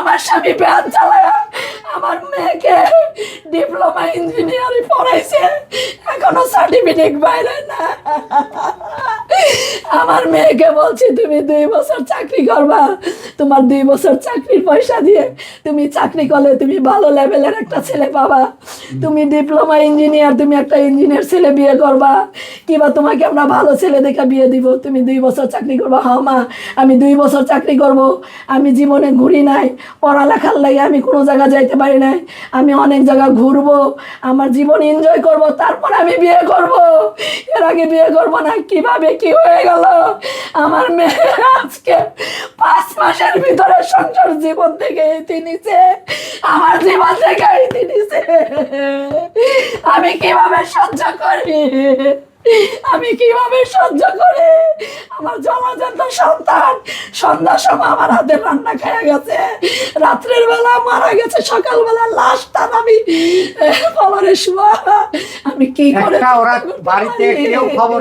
আমার স্বামী ভ্যান চালায় আমার মেয়েকে ডিপ্লোমা ইঞ্জিনিয়ারিং পড়াইছে, এখনো সার্টিফিকেট বাইরে না। আমার মেয়েকে বলছি তুমি 2 বছর চাকরি করবা, তোমার 2 বছর চাকরির পয়সা দিয়ে তুমি চাকরি করলে তুমি ভালো লেভেলের একটা ছেলে পাবা। তুমি ডিপ্লোমা ইঞ্জিনিয়ার, তুমি একটা ইঞ্জিনিয়ার ছেলে বিয়ে করবা, কিংবা তোমাকে আমরা ভালো ছেলে দেখে বিয়ে দিব। তুমি 2 বছর চাকরি করবা। হ্যাঁ মা, আমি 2 বছর চাকরি করব। আমি জীবনে ঘুরি নাই, পড়ালেখার লাগে আমি কোনো জায়গা যাইতে পারি নাই। আমি অনেক জায়গা ঘুরবো, আমার জীবন এনজয় করব, তারপর আমি বিয়ে করব। এর আগে বিয়ে করব না। কিভাবে কি হয়ে গেল? আমার মেয়ে আজকে 5 মাসের ভিতরে সংসার জীবন থেকে ইতি নিছে, আমার জীবন থেকে ইতি নিছে। আমি কিভাবে সহ্য করি? আমি কিভাবে সহ্য করে? আমার জলাজন্ত সন্তান সন্ধ্যার সময় আমার হাতের রান্না খেয়ে গেছে, রাত্রের বেলা মারা গেছে, সকালবেলা লাশটা আমি ফলরে শোয়া। আমি কি করে ওরা বাড়িতে কেউ খবর